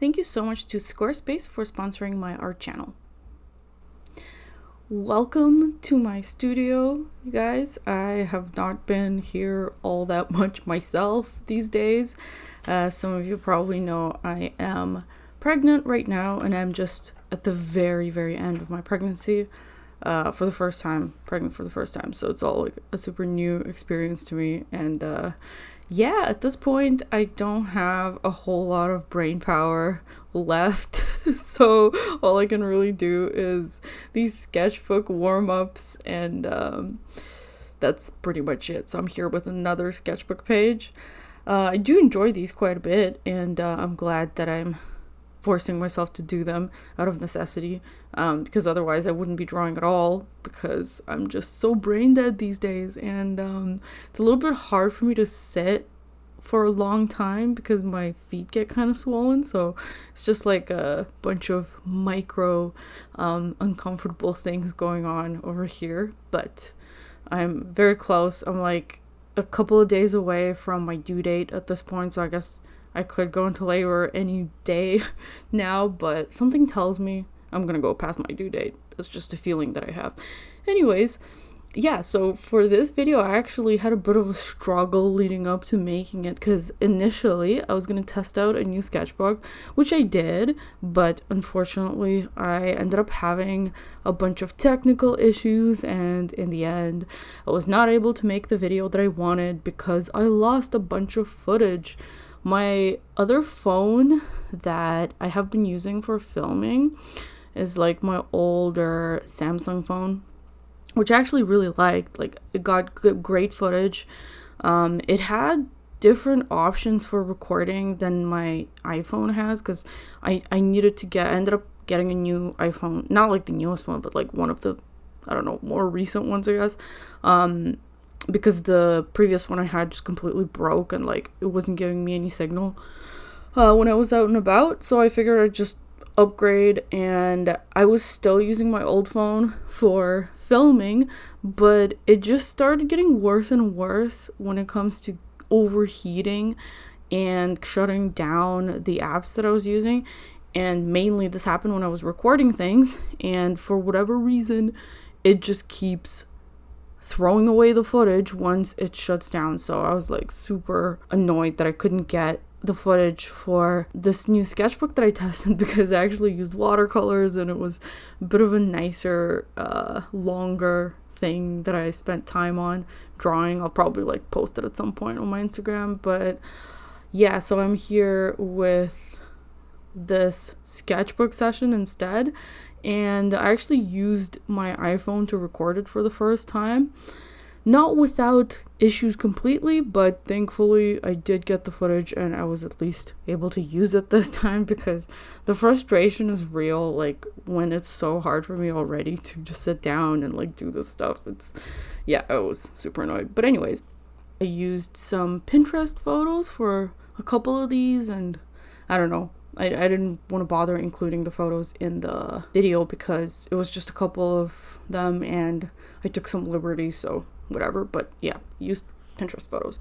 Thank you so much to Squarespace for sponsoring my art channel. Welcome to my studio, you guys. I have not been here all that much myself these days. Some of you probably know I am pregnant right now, and I'm just at the very end of my pregnancy. Pregnant for the first time. So it's all like a super new experience to me. And yeah, at this point, I don't have a whole lot of brain power left. So all I can really do is these sketchbook warm-ups, and that's pretty much it. So I'm here with another sketchbook page. I do enjoy these quite a bit, and I'm glad that I'm forcing myself to do them out of necessity, because otherwise I wouldn't be drawing at all, because I'm just so brain dead these days. And it's a little bit hard for me to sit for a long time because my feet get kind of swollen, so it's just like a bunch of micro uncomfortable things going on over here. But I'm very close. I'm like a couple of days away from my due date at this point, so I guess I could go into labor any day now, but something tells me I'm gonna go past my due date. That's just a feeling that I have. Anyways, yeah, so for this video, I actually had a bit of a struggle leading up to making it, because initially I was gonna test out a new sketchbook, which I did, but unfortunately I ended up having a bunch of technical issues, and in the end I was not able to make the video that I wanted because I lost a bunch of footage. My other phone that I have been using for filming is like my older Samsung phone, which I actually really liked. Like, it got great footage. It had different options for recording than my iPhone has, because I ended up getting a new iPhone, not like the newest one, but like one of the, I don't know, more recent ones, I guess. Because the previous one I had just completely broke, and like it wasn't giving me any signal when I was out and about. So I figured I'd just upgrade, and I was still using my old phone for filming, but it just started getting worse and worse when it comes to overheating and shutting down the apps that I was using. And mainly this happened when I was recording things, and for whatever reason it just keeps throwing away the footage once it shuts down. So I was like super annoyed that I couldn't get the footage for this new sketchbook that I tested, because I actually used watercolors, and it was a bit of a nicer, longer thing that I spent time on drawing. I'll probably like post it at some point on my Instagram. But yeah, so I'm here with this sketchbook session instead, and I actually used my iPhone to record it for the first time. Not without issues completely, but thankfully I did get the footage, and I was at least able to use it this time, because the frustration is real, like when it's so hard for me already to just sit down and like do this stuff. I was super annoyed. But anyways, I used some Pinterest photos for a couple of these, and I don't know, I didn't want to bother including the photos in the video because it was just a couple of them and I took some liberties, so whatever. But yeah, used Pinterest photos.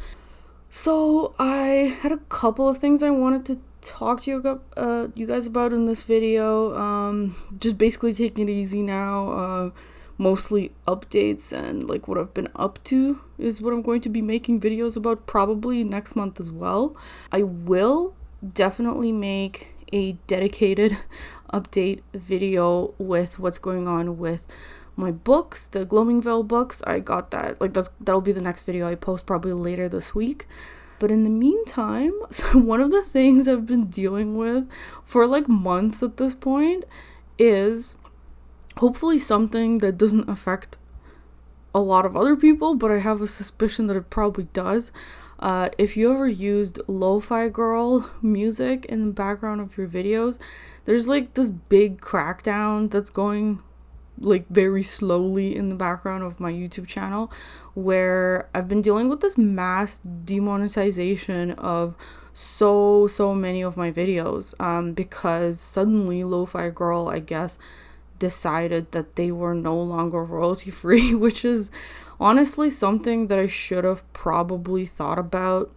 So I had a couple of things I wanted to talk to you guys about in this video. Just basically taking it easy now. Mostly updates and like what I've been up to is what I'm going to be making videos about probably next month as well. I will definitely make a dedicated update video with what's going on with my books, the Gloamingvale books. I got that, like that'll be the next video I post probably later this week. But in the meantime, so one of the things I've been dealing with for like months at this point is hopefully something that doesn't affect a lot of other people, but I have a suspicion that it probably does. If you ever used lo-fi girl music in the background of your videos, there's like this big crackdown that's going like very slowly in the background of my YouTube channel, where I've been dealing with this mass demonetization of so many of my videos, because suddenly lo-fi girl, I guess, decided that they were no longer royalty free, which is honestly something that I should have probably thought about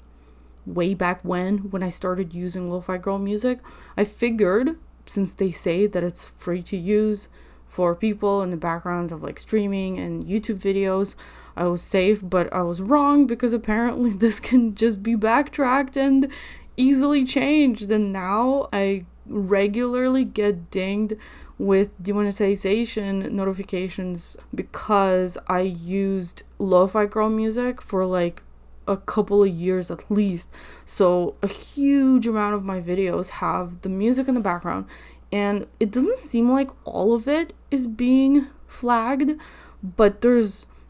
way back when I started using Lo-Fi Girl music. I figured, since they say that it's free to use for people in the background of like streaming and YouTube videos, I was safe, but I was wrong, because apparently this can just be backtracked and easily changed. And now I regularly get dinged with demonetization notifications because I used Lo-Fi Girl music for like a couple of years at least. So a huge amount of my videos have the music in the background, and it doesn't seem like all of it is being flagged, but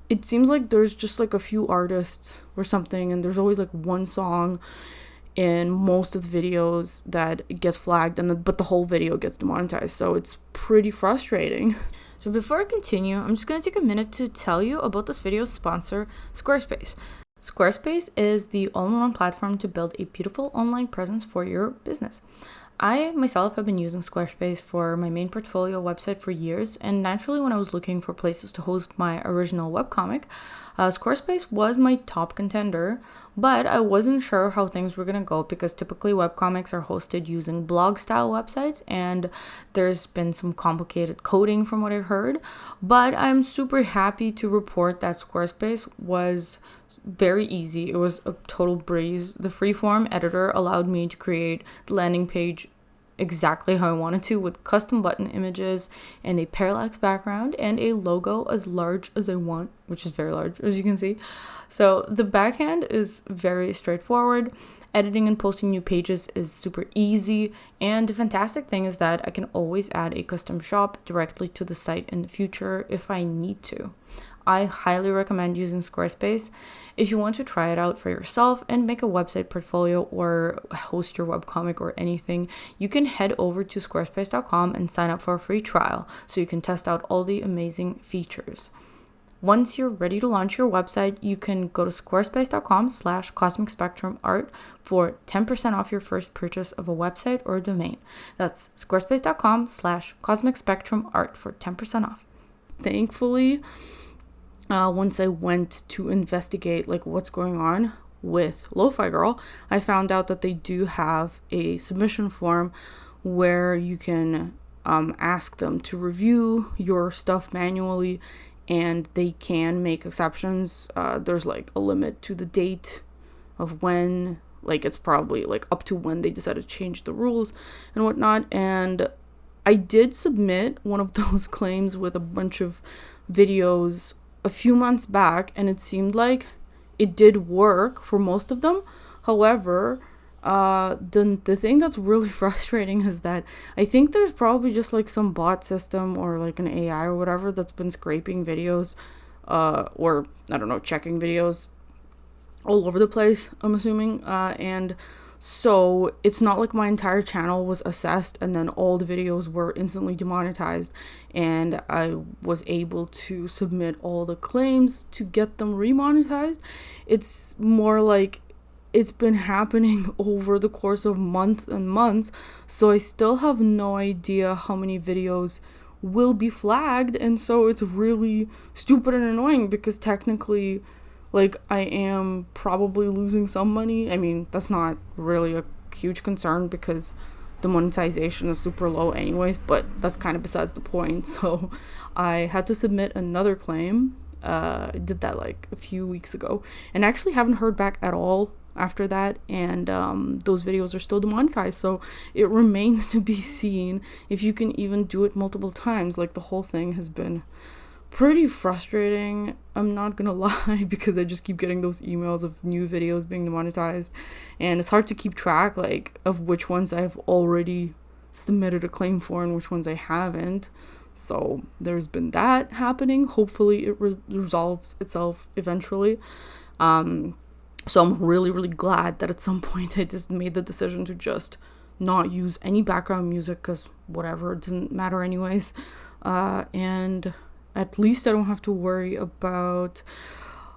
it seems like there's just like a few artists or something, and there's always like one song in most of the videos that gets flagged, but the whole video gets demonetized. So it's pretty frustrating. So before I continue, I'm just going to take a minute to tell you about this video's sponsor, Squarespace. Squarespace is the all-in-one platform to build a beautiful online presence for your business. I myself have been using Squarespace for my main portfolio website for years, and naturally when I was looking for places to host my original webcomic, Squarespace was my top contender, but I wasn't sure how things were going to go, because typically webcomics are hosted using blog-style websites, and there's been some complicated coding from what I've heard. But I'm super happy to report that Squarespace was very easy. It was a total breeze. The freeform editor allowed me to create the landing page exactly how I wanted to, with custom button images and a parallax background and a logo as large as I want, which is very large, as you can see. So the backhand is very straightforward. Editing and posting new pages is super easy, and the fantastic thing is that I can always add a custom shop directly to the site in the future if I need to. I highly recommend using Squarespace. If you want to try it out for yourself and make a website portfolio or host your webcomic or anything, you can head over to squarespace.com and sign up for a free trial so you can test out all the amazing features. Once you're ready to launch your website, you can go to squarespace.com/cosmicspectrumart for 10% off your first purchase of a website or a domain. That's squarespace.com/cosmicspectrumart for 10% off. Thankfully, once I went to investigate like what's going on with Lo-Fi Girl, I found out that they do have a submission form where you can ask them to review your stuff manually, and they can make exceptions. There's like a limit to the date of when, like it's probably like up to when they decided to change the rules and whatnot. And I did submit one of those claims with a bunch of videos a few months back, and it seemed like it did work for most of them. However, the thing that's really frustrating is that I think there's probably just like some bot system or like an AI or whatever that's been scraping videos, or I don't know, checking videos all over the place, I'm assuming, and so it's not like my entire channel was assessed and then all the videos were instantly demonetized, and I was able to submit all the claims to get them remonetized. It's more like it's been happening over the course of months and months, so I still have no idea how many videos will be flagged, and so it's really stupid and annoying because technically, like, I am probably losing some money. I mean, that's not really a huge concern because the monetization is super low anyways, but that's kind of besides the point. So I had to submit another claim. I did that like a few weeks ago and actually haven't heard back at all after that, and those videos are still demonetized, so it remains to be seen if you can even do it multiple times. Like, the whole thing has been pretty frustrating, I'm not gonna lie, because I just keep getting those emails of new videos being demonetized, and it's hard to keep track like of which ones I've already submitted a claim for and which ones I haven't. So there's been that happening. Hopefully it resolves itself eventually. So I'm really glad that at some point I just made the decision to just not use any background music, because whatever, it doesn't matter anyways. And at least I don't have to worry about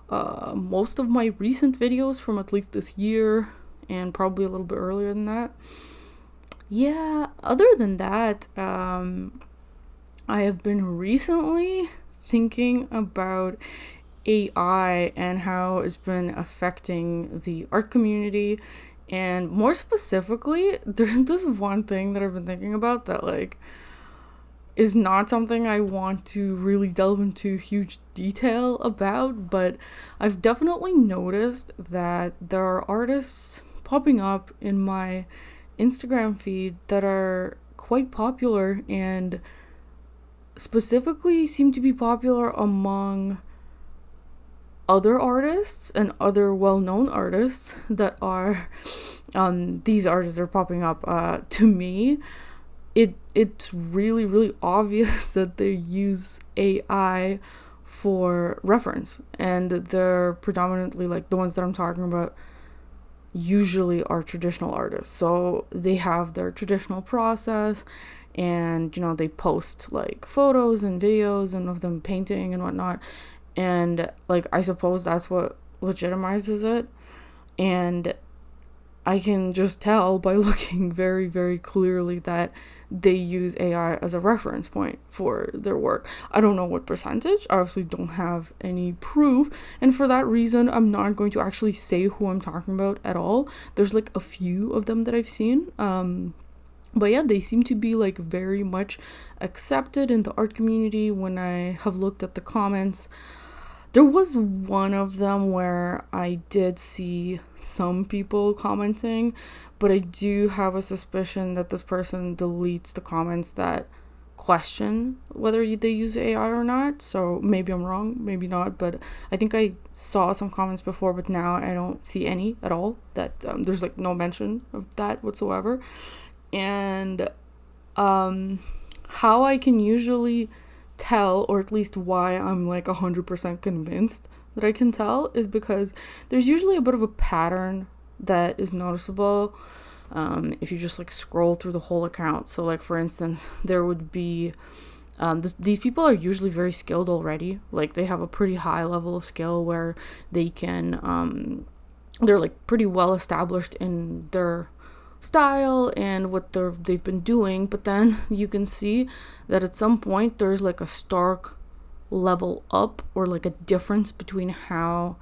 most of my recent videos from at least this year, and probably a little bit earlier than that. Yeah, other than that, I have been recently thinking about AI and how it's been affecting the art community. And more specifically, there's this one thing that I've been thinking about that like is not something I want to really delve into huge detail about, but I've definitely noticed that there are artists popping up in my Instagram feed that are quite popular and specifically seem to be popular among other artists and other well-known artists that are these artists are popping up to me. It's really obvious that they use AI for reference, and they're predominantly like the ones that I'm talking about usually are traditional artists. So they have their traditional process, and you know, they post like photos and videos and of them painting and whatnot, and like I suppose that's what legitimizes it. And I can just tell by looking very clearly that they use AI as a reference point for their work. I don't know what percentage. I obviously don't have any proof. And for that reason, I'm not going to actually say who I'm talking about at all. There's like a few of them that I've seen. But yeah, they seem to be like very much accepted in the art community. When I have looked at the comments, there was one of them where I did see some people commenting, but I do have a suspicion that this person deletes the comments that question whether they use AI or not. So maybe I'm wrong, maybe not, but I think I saw some comments before, but now I don't see any at all. That there's like no mention of that whatsoever. And how I can usually tell, or at least why I'm like 100% convinced that I can tell, is because there's usually a bit of a pattern that is noticeable if you just like scroll through the whole account. So like for instance, there would be these people are usually very skilled already. Like they have a pretty high level of skill where they can they're like pretty well established in their style and what they've been doing, but then you can see that at some point there's like a stark level up, or like a difference between how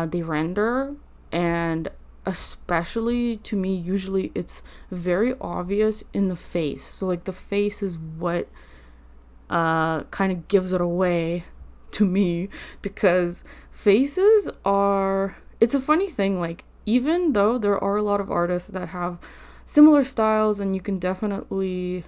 they render. And especially to me, usually it's very obvious in the face. So like the face is what kind of gives it away to me, because faces are, it's a funny thing, like even though there are a lot of artists that have similar styles, and you can definitely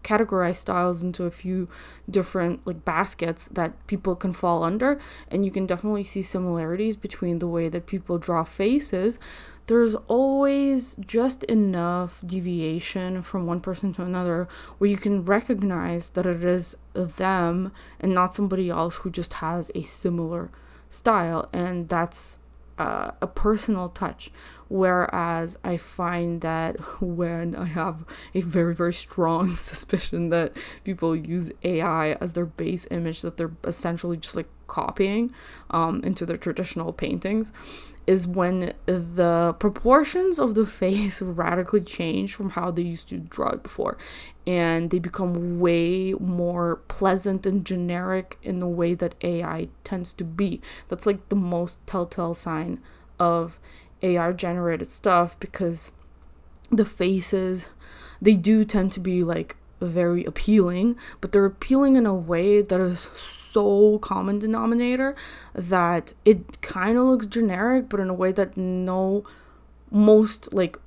categorize styles into a few different like baskets that people can fall under, and you can definitely see similarities between the way that people draw faces, there's always just enough deviation from one person to another where you can recognize that it is them and not somebody else who just has a similar style. And that's a personal touch. Whereas I find that when I have a very strong suspicion that people use AI as their base image that they're essentially just like copying into their traditional paintings, is when the proportions of the face radically change from how they used to draw it before, and they become way more pleasant and generic in the way that AI tends to be. That's like the most telltale sign of AI generated stuff, because the faces, they do tend to be like very appealing, but they're appealing in a way that is so common denominator that it kind of looks generic, but in a way that most like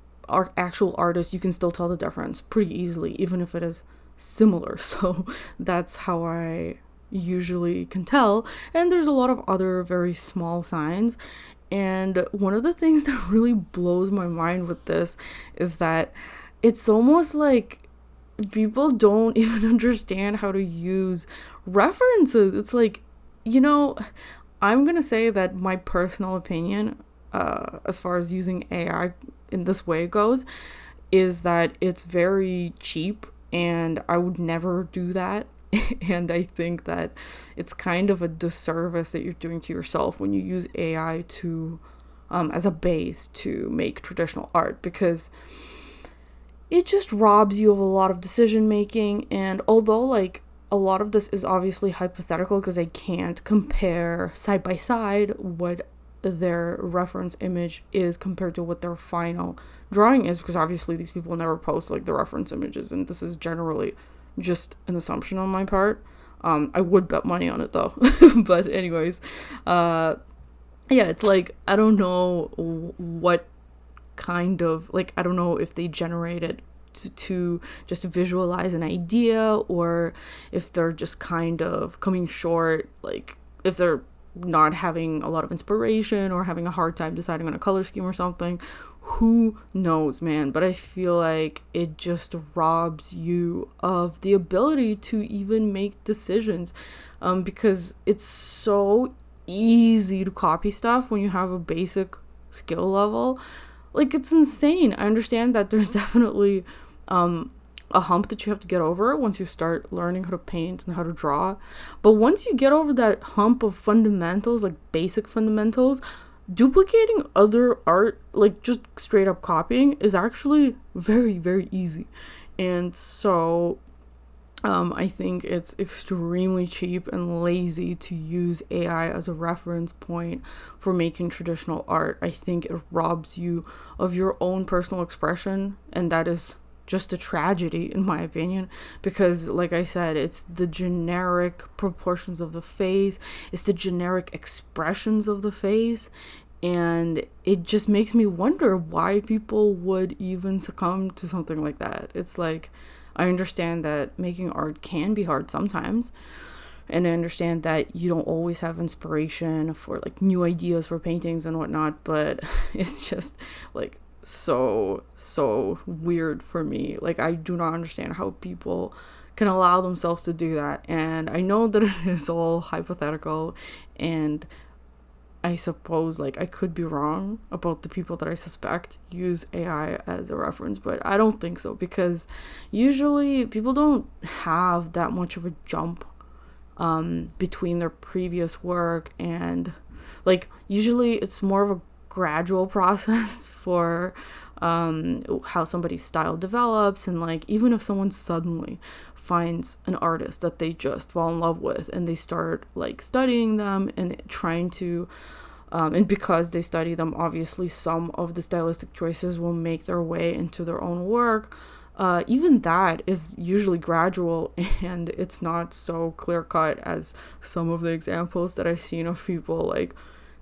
actual artists, you can still tell the difference pretty easily, even if it is similar. So that's how I usually can tell. And there's a lot of other very small signs. And one of the things that really blows my mind with this is that it's almost like people don't even understand how to use references. It's like, you know, I'm gonna say that my personal opinion as far as using AI in this way goes is that it's very cheap, and I would never do that. And I think that it's kind of a disservice that you're doing to yourself when you use AI to as a base to make traditional art, because it just robs you of a lot of decision making. And although like a lot of this is obviously hypothetical because I can't compare side by side what their reference image is compared to what their final drawing is, because obviously these people never post like the reference images, and this is generally just an assumption on my part. I would bet money on it though. But anyways, yeah, it's like, I don't know what kind of, like, I don't know if they generate it to just visualize an idea, or if they're just kind of coming short, like if they're not having a lot of inspiration or having a hard time deciding on a color scheme or something. Who knows, man? But I feel like it just robs you of the ability to even make decisions, because it's so easy to copy stuff when you have a basic skill level. Like, it's insane. I understand that there's definitely a hump that you have to get over once you start learning how to paint and how to draw. But once you get over that hump of fundamentals, like basic fundamentals, duplicating other art, like just straight up copying, is actually very, very easy. And so I think it's extremely cheap and lazy to use AI as a reference point for making traditional art. I think it robs you of your own personal expression, and that is just a tragedy in my opinion, because like I said, it's the generic proportions of the face, it's the generic expressions of the face, and it just makes me wonder why people would even succumb to something like that. It's like, I understand that making art can be hard sometimes, and I understand that you don't always have inspiration for like new ideas for paintings and whatnot, but it's just like so weird for me. Like, I do not understand how people can allow themselves to do that. And I know that it is all hypothetical, and I suppose like I could be wrong about the people that I suspect use AI as a reference, but I don't think so, because usually people don't have that much of a jump between their previous work, and like usually it's more of a gradual process for how somebody's style develops. And like, even if someone suddenly finds an artist that they just fall in love with, and they start like studying them and trying to and because they study them, obviously some of the stylistic choices will make their way into their own work. Even that is usually gradual, and it's not so clear cut as some of the examples that I've seen of people like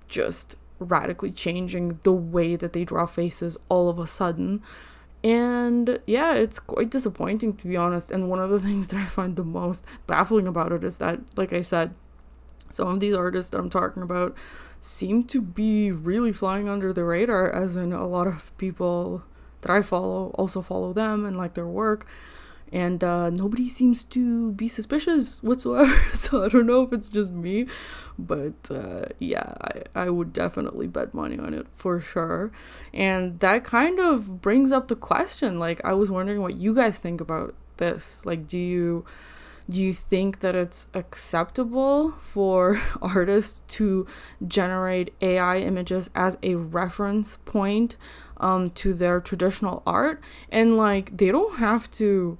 just radically changing the way that they draw faces all of a sudden. And yeah, it's quite disappointing, to be honest. And one of the things that I find the most baffling about it is that, like I said, some of these artists that I'm talking about seem to be really flying under the radar, as in a lot of people that I follow also follow them and like their work, and nobody seems to be suspicious whatsoever. So I don't know if it's just me, but yeah, I would definitely bet money on it for sure. And that kind of brings up the question, like, I was wondering what you guys think about this. Like, do you think that it's acceptable for artists to generate AI images as a reference point to their traditional art? And like, they don't have to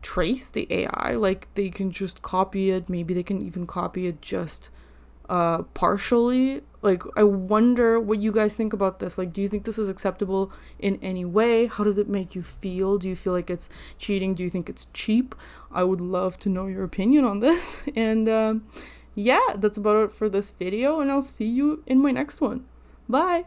trace the AI, like they can just copy it. Maybe they can even copy it just partially. Like, I wonder what you guys think about this. Like, do you think this is acceptable in any way? How does it make you feel? Do you feel like it's cheating? Do you think it's cheap? I would love to know your opinion on this. And yeah, that's about it for this video, and I'll see you in my next one. Bye.